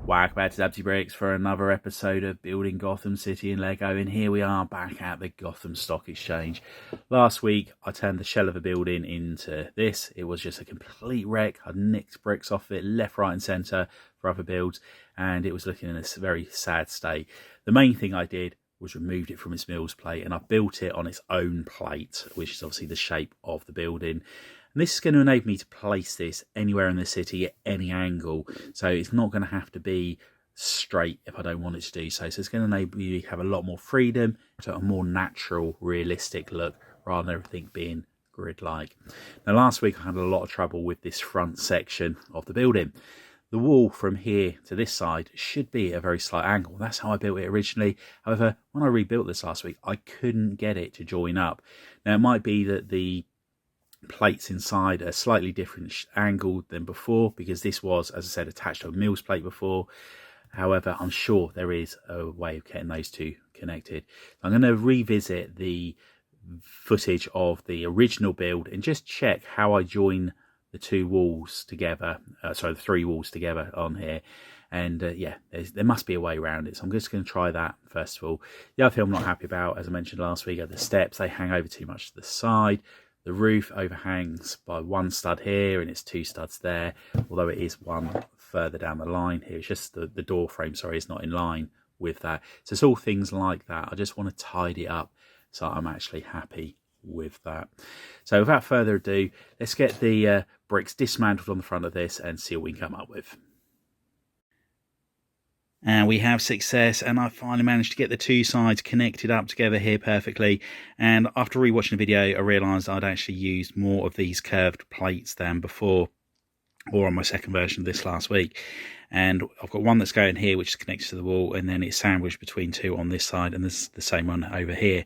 Welcome back to Dabsy Bricks for another episode of Building Gotham City in Lego, and here we are back at the Gotham Stock Exchange. Last week I turned the shell of a building into this. It was just a complete wreck. I nicked bricks off it left, right and centre for other builds, and it was looking in a very sad state. The main thing I did was removed it from its mills plate, and I built it on its own plate, which is obviously the shape of the building. And this is going to enable me to place this anywhere in the city at any angle. So it's not going to have to be straight if I don't want it to do so. So it's going to enable you to have a lot more freedom, to a more natural, realistic look, rather than everything being grid-like. Now, last week I had a lot of trouble with this front section of the building. The wall from here to this side should be at a very slight angle. That's how I built it originally. However, when I rebuilt this last week, I couldn't get it to join up. Now, it might be that the plates inside are slightly different angled than before, because this was, as I said, attached to a mills plate before. However, I'm sure there is a way of getting those two connected. I'm going to revisit the footage of the original build and just check how I join the two walls together, the three walls together on here. And yeah, there must be a way around it. So I'm just going to try that first of all. The other thing I'm not happy about, as I mentioned last week, are the steps. They hang over too much to the side. The roof overhangs by one stud here and it's two studs there, although it is one further down the line here. It's just the door frame, sorry, is not in line with that. So it's all things like that. I just want to tidy up so I'm actually happy with that. So without further ado, let's get the bricks dismantled on the front of this and see what we can come up with. And we have success, and I finally managed to get the two sides connected up together here perfectly. And after rewatching the video, I realised I'd actually used more of these curved plates than before, or on my second version of this last week. And I've got one that's going here, which is connected to the wall, and then it's sandwiched between two on this side, and there's the same one over here.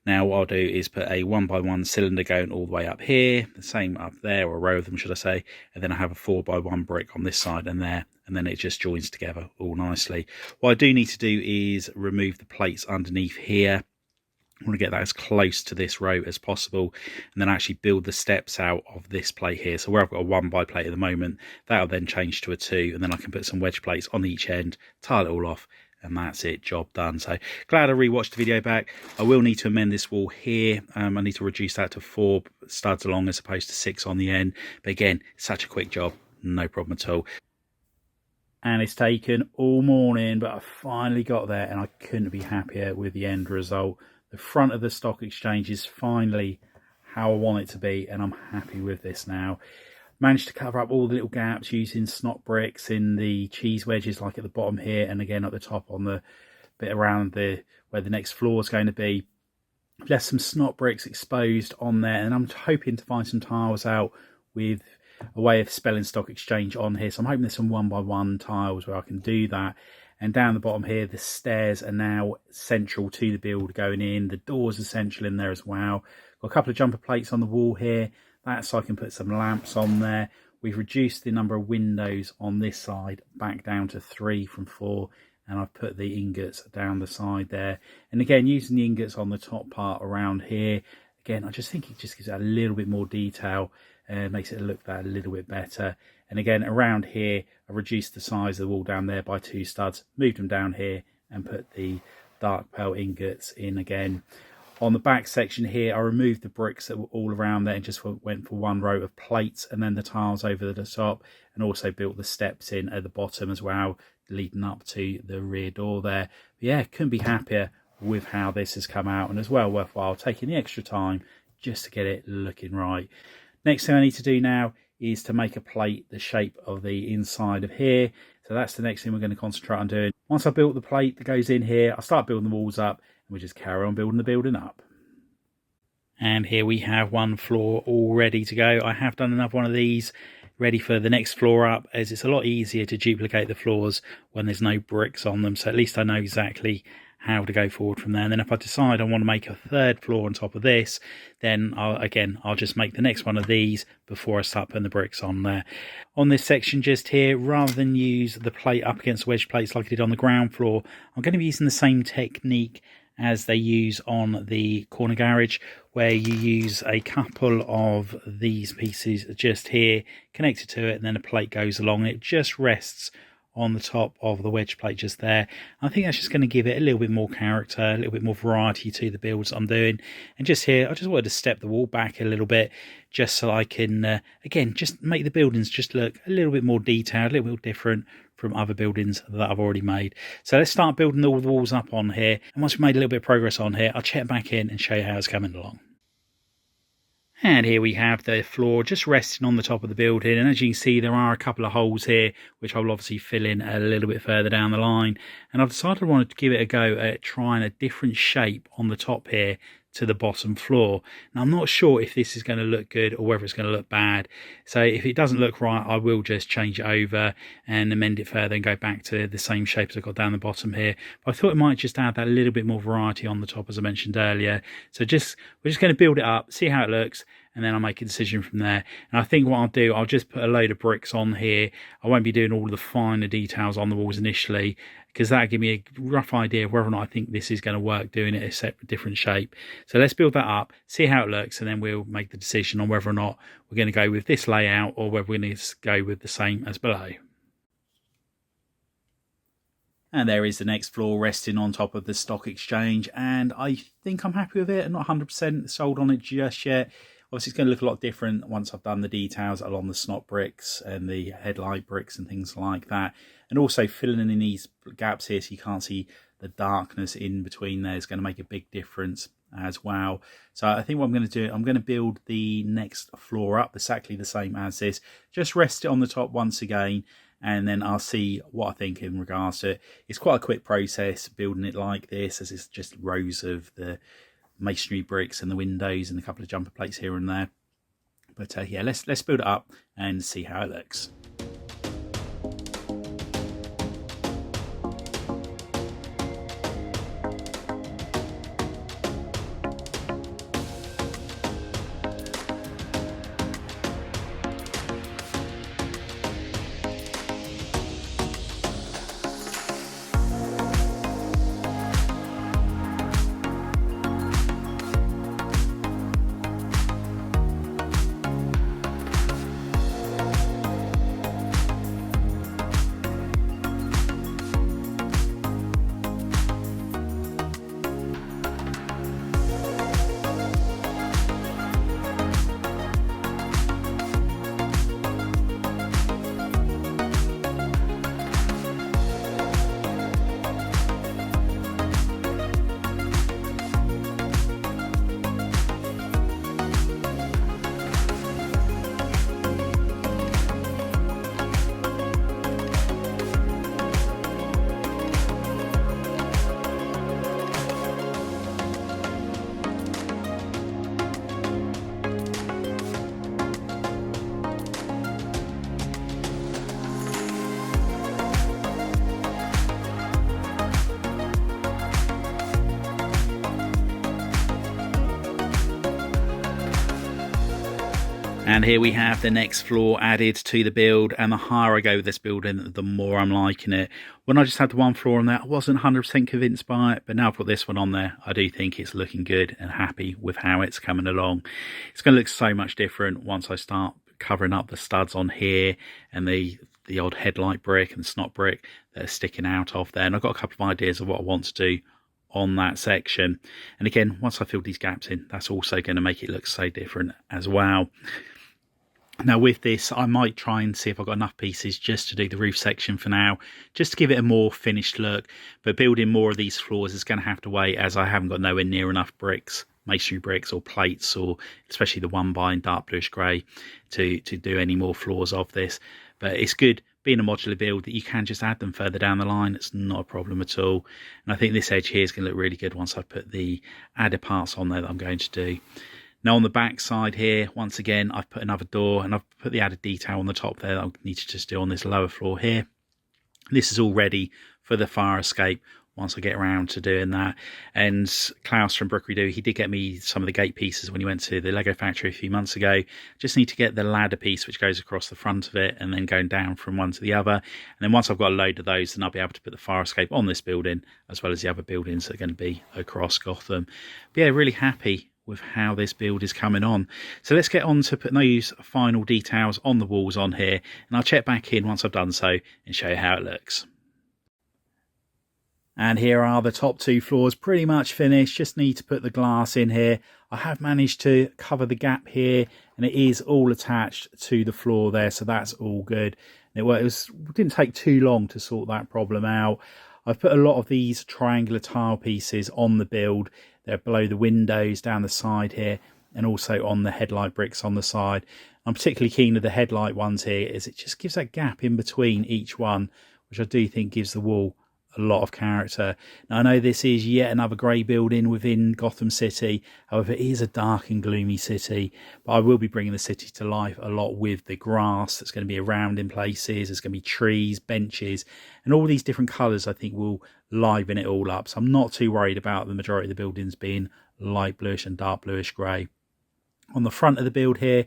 Now what I'll do is put a 1x1 cylinder going all the way up here, the same up there, or a row of them should I say, and then I have a 4x1 brick on this side and there, and then it just joins together all nicely. What I do need to do is remove the plates underneath here. I want to get that as close to this row as possible, and then actually build the steps out of this plate here. So where I've got a 1x plate at the moment, that'll then change to a 2, and then I can put some wedge plates on each end, tile it all off, and that's it, job done. So glad I rewatched the video back. I will need to amend this wall here. I need to reduce that to 4 studs along as opposed to 6 on the end. But again, such a quick job, no problem at all. And it's taken all morning, but I finally got there and I couldn't be happier with the end result. The front of the stock exchange is finally how I want it to be, and I'm happy with this now. Managed to cover up all the little gaps using snot bricks in the cheese wedges, like at the bottom here, and again at the top on the bit around where the next floor is going to be. Left some snot bricks exposed on there, and I'm hoping to find some tiles out with a way of spelling stock exchange on here. So I'm hoping there's some 1x1 tiles where I can do that. And down the bottom here, the stairs are now central to the build going in. The doors are central in there as well. Got a couple of jumper plates on the wall here. That's so I can put some lamps on there. We've reduced the number of windows on this side back down to 3 from 4. And I've put the ingots down the side there. And again, using the ingots on the top part around here. Again, I just think it just gives it a little bit more detail and makes it look that a little bit better. And again, around here, I reduced the size of the wall down there by 2 studs, moved them down here and put the dark pearl ingots in again. On the back section here, I removed the bricks that were all around there and just went for 1 row of plates and then the tiles over the top, and also built the steps in at the bottom as well, leading up to the rear door there. But yeah, couldn't be happier with how this has come out, and as well worthwhile taking the extra time just to get it looking right. Next thing I need to do now is to make a plate the shape of the inside of here. So that's the next thing we're going to concentrate on doing. Once I've built the plate that goes in here, I'll start building the walls up, and we just carry on building the building up. And here we have one floor all ready to go. I have done another one of these ready for the next floor up, as it's a lot easier to duplicate the floors when there's no bricks on them. So at least I know exactly how to go forward from there. And then if I decide I want to make a 3rd floor on top of this, then I'll just make the next one of these before I start putting the bricks on there. On this section just here, rather than use the plate up against the wedge plates like I did on the ground floor, I'm going to be using the same technique as they use on the corner garage, where you use a couple of these pieces just here connected to it, and then a plate goes along and it just rests on the top of the wedge plate just there. I think that's just going to give it a little bit more character, a little bit more variety to the builds I'm doing. And just here, I just wanted to step the wall back a little bit, just so I can, again, just make the buildings just look a little bit more detailed, a little bit different from other buildings that I've already made. So let's start building all the walls up on here. And once we've made a little bit of progress on here, I'll check back in and show you how it's coming along. And here we have the floor just resting on the top of the building. And as you can see, there are a couple of holes here, which I will obviously fill in a little bit further down the line. And I've decided I wanted to give it a go at trying a different shape on the top here to the bottom floor. Now, I'm not sure if this is going to look good or whether it's going to look bad. So if it doesn't look right, I will just change it over and amend it further and go back to the same shape as I got down the bottom here. But I thought it might just add that little bit more variety on the top, as I mentioned earlier. So we're just going to build it up, see how it looks, and then I'll make a decision from there. And I think what I'll do, I'll just put a load of bricks on here. I won't be doing all of the finer details on the walls initially, because that'll give me a rough idea of whether or not I think this is going to work doing it a separate, different shape. So let's build that up, see how it looks, and then we'll make the decision on whether or not we're going to go with this layout or whether we're going to go with the same as below. And there is the next floor resting on top of the stock exchange, and I think I'm happy with it. I'm not 100% sold on it just yet. Obviously, it's going to look a lot different once I've done the details along the snot bricks and the headlight bricks and things like that. And also filling in these gaps here so you can't see the darkness in between there is going to make a big difference as well. So I think what I'm going to do, I'm going to build the next floor up exactly the same as this. Just rest it on the top once again, and then I'll see what I think in regards to it. It's quite a quick process building it like this, as it's just rows of the masonry bricks and the windows and a couple of jumper plates here and there. But yeah, let's build it up and see how it looks. And here we have the next floor added to the build, and the higher I go with this building, the more I'm liking it. When I just had the one floor on there, I wasn't 100% convinced by it, but now I've put this one on there, I do think it's looking good and happy with how it's coming along. It's going to look so much different once I start covering up the studs on here and the odd headlight brick and snot brick that are sticking out of there. And I've got a couple of ideas of what I want to do on that section. And again, once I fill these gaps in, that's also going to make it look so different as well. Now with this, I might try and see if I've got enough pieces just to do the roof section for now, just to give it a more finished look. But building more of these floors is going to have to wait, as I haven't got nowhere near enough bricks, masonry bricks or plates, or especially the one by in dark bluish grey, to do any more floors of this. But it's good being a modular build that you can just add them further down the line. It's not a problem at all. And I think this edge here is going to look really good once I put the added parts on there that I'm going to do. Now on the back side here, once again, I've put another door and I've put the added detail on the top there that I need to just do on this lower floor here. This is all ready for the fire escape once I get around to doing that. And Klaus from Brickery Do, he did get me some of the gate pieces when he went to the Lego factory a few months ago. Just need to get the ladder piece which goes across the front of it and then going down from one to the other. And then once I've got a load of those, then I'll be able to put the fire escape on this building as well as the other buildings that are going to be across Gotham. But yeah, really happy with how this build is coming on. So let's get on to putting those final details on the walls on here, and I'll check back in once I've done so and show you how it looks. And here are the top 2 floors pretty much finished. Just need to put the glass in here. I have managed to cover the gap here, and it is all attached to the floor there, so that's all good. And it didn't take too long to sort that problem out. I've put a lot of these triangular tile pieces on the build. They're below the windows down the side here, and also on the headlight bricks on the side. I'm particularly keen with the headlight ones here, as it just gives that gap in between each one, which I do think gives the wall a lot of character. Now, I know this is yet another grey building within Gotham City. However, it is a dark and gloomy city, but I will be bringing the city to life a lot with the grass that's going to be around in places. There's going to be trees, benches, and all these different colours I think will liven it all up. So I'm not too worried about the majority of the buildings being light bluish and dark bluish grey. On the front of the build here,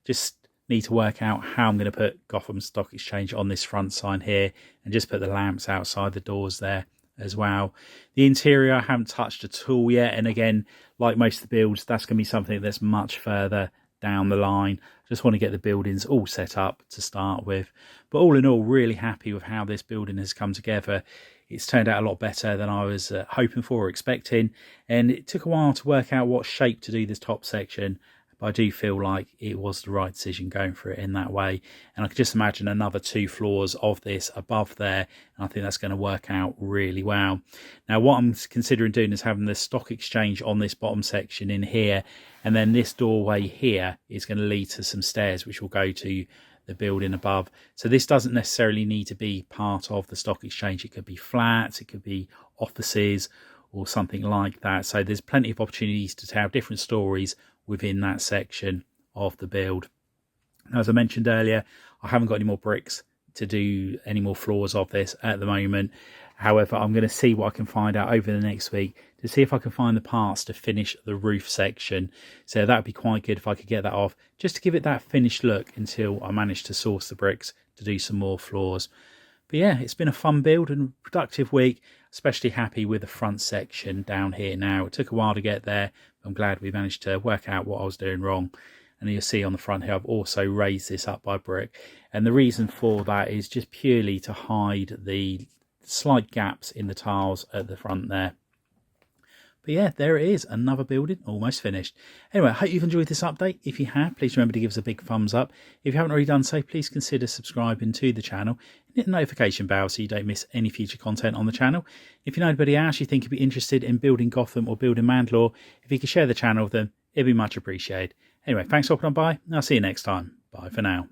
just need to work out how I'm going to put Gotham Stock Exchange on this front sign here, and just put the lamps outside the doors there as well. The interior I haven't touched at all yet, and again, like most of the builds, that's going to be something that's much further down the line. Just want to get the buildings all set up to start with. But all in all, really happy with how this building has come together. It's turned out a lot better than I was hoping for or expecting, and it took a while to work out what shape to do this top section. But I do feel like it was the right decision going for it in that way. And I could just imagine another 2 floors of this above there. And I think that's going to work out really well. Now, what I'm considering doing is having the stock exchange on this bottom section in here. And then this doorway here is going to lead to some stairs, which will go to the building above. So this doesn't necessarily need to be part of the stock exchange. It could be flats, it could be offices, or something like that. So there's plenty of opportunities to tell different stories within that section of the build. As I mentioned earlier, I haven't got any more bricks to do any more floors of this at the moment. However, I'm going to see what I can find out over the next week to see if I can find the parts to finish the roof section. So that would be quite good if I could get that off, just to give it that finished look until I manage to source the bricks to do some more floors. But yeah, it's been a fun build and productive week. Especially happy with the front section down here now. It took a while to get there, but I'm glad we managed to work out what I was doing wrong. And you'll see on the front here, I've also raised this up by brick. And the reason for that is just purely to hide the slight gaps in the tiles at the front there. But yeah, there it is, another building almost finished. Anyway, I hope you've enjoyed this update. If you have, please remember to give us a big thumbs up. If you haven't already done so, please consider subscribing to the channel and hit the notification bell so you don't miss any future content on the channel. If you know anybody else you think would be interested in building Gotham or building Mandalore, if you could share the channel with them, it'd be much appreciated. Anyway, thanks for stopping by, and I'll see you next time. Bye for now.